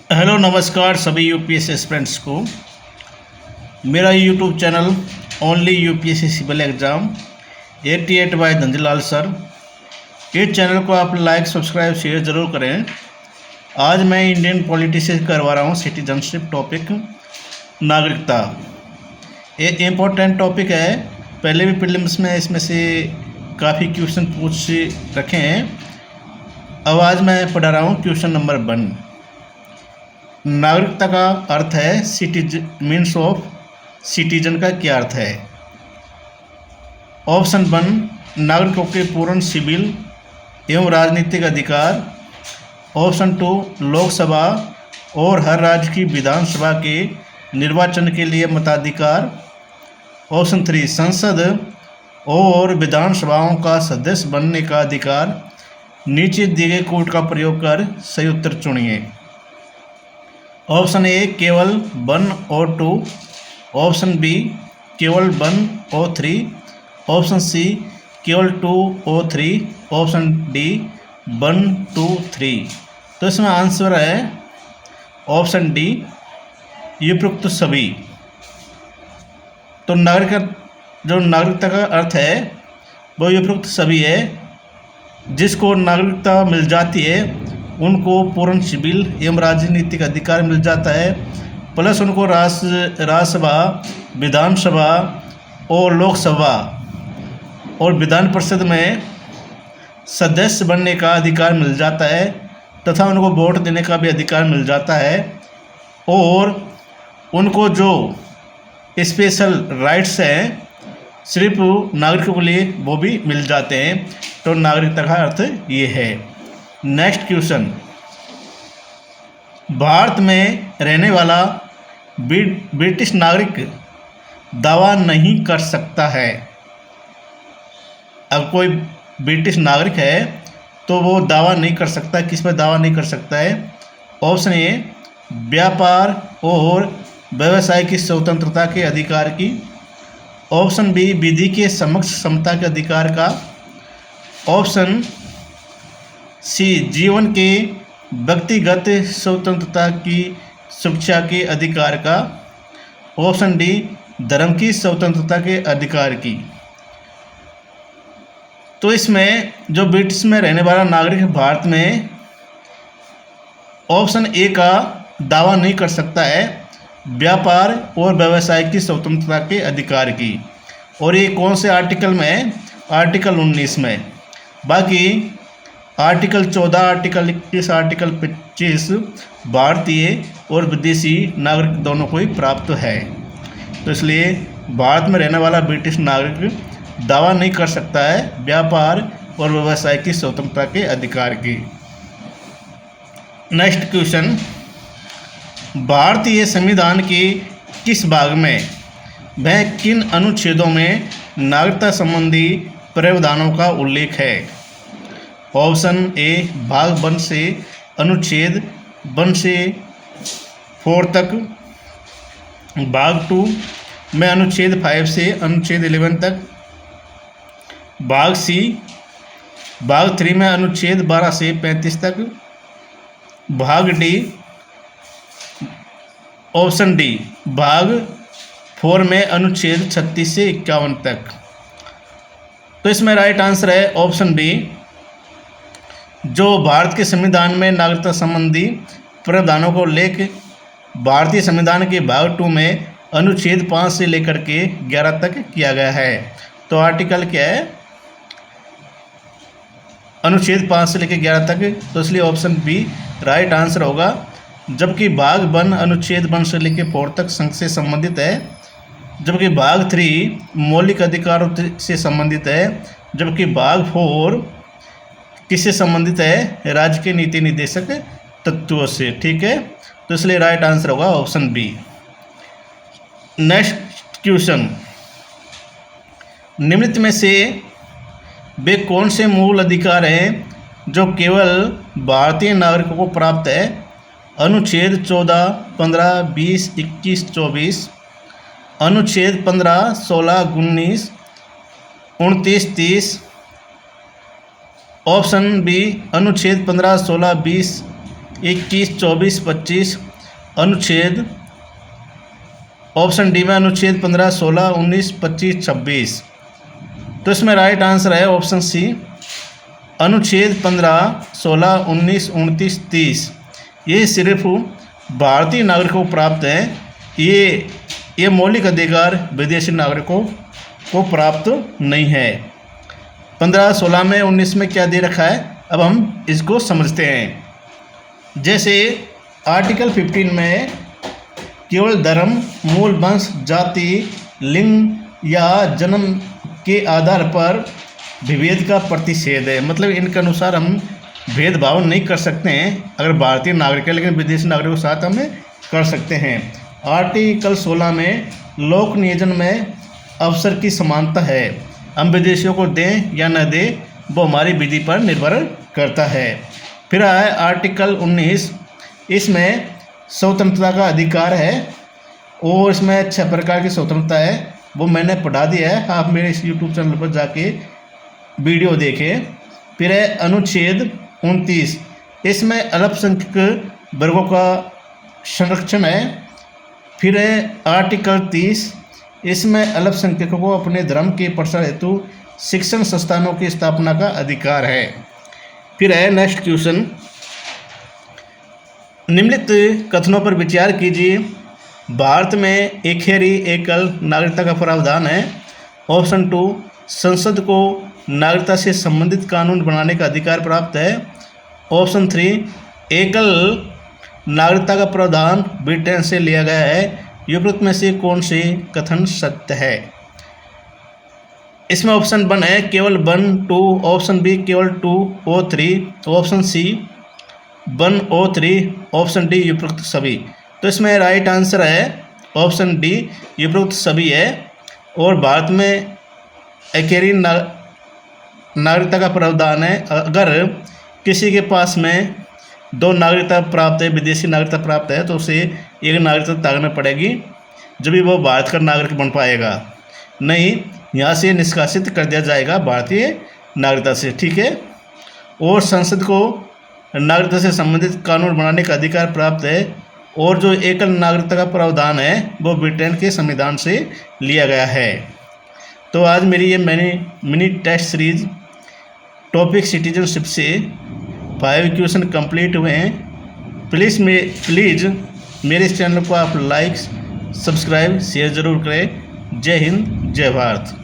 Hello नमस्कार सभी UPSC aspirants को। मेरा YouTube channel only UPSC civil exam 88 by Dhanjlal sir. इस चैनल को आप लाइक सब्सक्राइब शेयर ज़रूर करें। आज मैं इंडियन पॉलिटी से करवा रहा हूँ सिटीजनशिप टॉपिक, नागरिकता। ये इम्पोर्टेंट टॉपिक है, पहले भी प्रीलिम्स में इसमें से काफ़ी क्वेश्चन पूछ रखे हैं। अब आज मैं पढ़ा रहा हूँ क्वेश्चन नंबर 1। नागरिकता का अर्थ है सिटीजन, मीन्स ऑफ सिटीजन का क्या अर्थ है। ऑप्शन 1 नागरिकों के पूर्ण सिविल एवं राजनीतिक अधिकार। ऑप्शन 2 लोकसभा और हर राज्य की विधानसभा के निर्वाचन के लिए मताधिकार। ऑप्शन 3 संसद और विधानसभाओं का सदस्य बनने का अधिकार। नीचे दिए गए कोड का प्रयोग कर सही उत्तर चुनिए। ऑप्शन ए केवल 1 और 2। ऑप्शन बी केवल 1 और 3। ऑप्शन सी केवल 2 और 3। Option D 1 2 3। तो इसमें आंसर है ऑप्शन डी, उपरोक्त सभी। तो नागरिकता का अर्थ है वो उपरोक्त सभी है। जिसको नागरिकता मिल जाती है उनको पूर्ण सिविल एवं राजनीतिक अधिकार मिल जाता है, प्लस उनको राज्यसभा, विधानसभा और लोकसभा और विधान परिषद में सदस्य बनने का अधिकार मिल जाता है, तथा उनको वोट देने का भी अधिकार मिल जाता है। और उनको जो स्पेशल राइट्स हैं सिर्फ नागरिकों के लिए वो भी मिल जाते हैं। तो नागरिकता का अर्थ ये है। नेक्स्ट क्वेश्चन, भारत में रहने वाला ब्रिटिश नागरिक दावा नहीं कर सकता है। अब कोई ब्रिटिश नागरिक है तो वो दावा नहीं कर सकता। किस पर दावा नहीं कर सकता है? ऑप्शन ए व्यापार और व्यवसाय की स्वतंत्रता के अधिकार की। ऑप्शन बी विधि के समक्ष समता के अधिकार का। ऑप्शन सी जीवन के व्यक्तिगत स्वतंत्रता की सुरक्षा के अधिकार का। ऑप्शन डी धर्म की स्वतंत्रता के अधिकार की। तो इसमें जो ब्रिटिश में रहने वाला नागरिक भारत में, ऑप्शन ए का दावा नहीं कर सकता है व्यापार और व्यवसाय की स्वतंत्रता के अधिकार की। और ये कौन से आर्टिकल में है? आर्टिकल 19 में। बाकी आर्टिकल 14, आर्टिकल 21, आर्टिकल 25 भारतीय और विदेशी नागरिक दोनों को ही प्राप्त है। तो इसलिए भारत में रहने वाला ब्रिटिश नागरिक दावा नहीं कर सकता है व्यापार और व्यवसाय की स्वतंत्रता के अधिकार की। नेक्स्ट क्वेश्चन, भारतीय संविधान के किस भाग में वह किन अनुच्छेदों में नागरिकता संबंधी प्रावधानों का उल्लेख है? ऑप्शन ए भाग 1 से अनुच्छेद 1 से 4 तक। भाग 2 में अनुच्छेद 5 से अनुच्छेद 11 तक। भाग सी भाग 3 में अनुच्छेद 12 से 35 तक। भाग डी ऑप्शन डी भाग 4 में अनुच्छेद 36 से 51 तक। तो इसमें राइट आंसर है ऑप्शन बी, जो भारत के संविधान में नागरिकता संबंधी प्रावधानों को लेकर भारतीय संविधान के भाग 2 में अनुच्छेद 5 से लेकर के 11 तक किया गया है। तो आर्टिकल क्या है? अनुच्छेद 5 से लेकर 11 तक। तो इसलिए ऑप्शन बी राइट आंसर होगा। जबकि भाग 1 अनुच्छेद 1 से लेकर 4 तक संघ से संबंधित है, जबकि भाग 3 मौलिक अधिकारों से संबंधित है, जबकि भाग 4 किससे संबंधित है? राज्य के नीति निर्देशक तत्वों से। ठीक है, तो इसलिए राइट आंसर होगा ऑप्शन बी। नेक्स्ट क्वेश्चन, निम्नलिखित में से वे कौन से मूल अधिकार हैं जो केवल भारतीय नागरिकों को प्राप्त है? अनुच्छेद 14, 15, 20, 21, 24। अनुच्छेद 15, 16, 19, 29, 30। ऑप्शन बी अनुच्छेद 15, 16, 20, 21, 24, 25 अनुच्छेद, ऑप्शन डी में अनुच्छेद 15, 16, 19, 25, 26। तो इसमें राइट आंसर है ऑप्शन सी, अनुच्छेद 15, 16, 19, 29, 30। ये सिर्फ भारतीय नागरिकों को प्राप्त है। ये मौलिक अधिकार विदेशी नागरिकों को प्राप्त नहीं है। 15, 16 में 19 में क्या दे रखा है, अब हम इसको समझते हैं। जैसे आर्टिकल 15 में केवल धर्म, मूल वंश, जाति, लिंग या जन्म के आधार पर विभेद का प्रतिषेध है। मतलब इनके अनुसार हम भेदभाव नहीं कर सकते हैं अगर भारतीय नागरिक है, लेकिन विदेशी नागरिकों के साथ हमें कर सकते हैं। आर्टिकल 16 में लोक नियोजन में अवसर की समानता है। हम विदेशियों को दें या न दें वो हमारी विधि पर निर्भर करता है। फिर है आर्टिकल 19, इसमें स्वतंत्रता का अधिकार है और इसमें 6 प्रकार की स्वतंत्रता है, वो मैंने पढ़ा दिया है, आप मेरे इस यूट्यूब चैनल पर जाके वीडियो देखें। फिर है अनुच्छेद 29, इसमें अल्पसंख्यक वर्गों का संरक्षण है। फिर है आर्टिकल 30, इसमें अल्पसंख्यकों को अपने धर्म के प्रसार हेतु शिक्षण संस्थानों की स्थापना का अधिकार है। फिर है नेक्स्ट क्वेश्चन, निम्नलिखित कथनों पर विचार कीजिए। भारत में एकहरी एकल नागरिकता का प्रावधान है। ऑप्शन 2, संसद को नागरिकता से संबंधित कानून बनाने का अधिकार प्राप्त है। ऑप्शन 3, एकल नागरिकता का प्रावधान ब्रिटेन से लिया गया है। उपरोक्त में से कौन से कथन सत्य है? इसमें ऑप्शन 1 है केवल 1, 2, ऑप्शन बी केवल 2 और 3, ऑप्शन सी 1 और 3, ऑप्शन डी उपरोक्त सभी। तो इसमें राइट आंसर है ऑप्शन डी, उपरोक्त सभी है। और भारत में एकहरी नागरिकता का प्रावधान है। अगर किसी के पास में 2 नागरिकता प्राप्त है, विदेशी नागरिकता प्राप्त है, तो उसे एक नागरिकता त्यागना पड़ेगी, जब भी वो भारत का नागरिक बन पाएगा। नहीं, यहाँ से निष्कासित कर दिया जाएगा भारतीय नागरिकता से, ठीक है। और संसद को नागरिकता से संबंधित कानून बनाने का अधिकार प्राप्त है। और जो एकल नागरिकता का प्रावधान है वो ब्रिटेन के संविधान से लिया गया है। तो आज मेरी ये mini test series topic citizenship से 5 क्वेश्चन कंप्लीट हुए हैं। प्लीज़ मेरे इस चैनल को आप लाइक, सब्सक्राइब, शेयर ज़रूर करें। जय हिंद, जय भारत।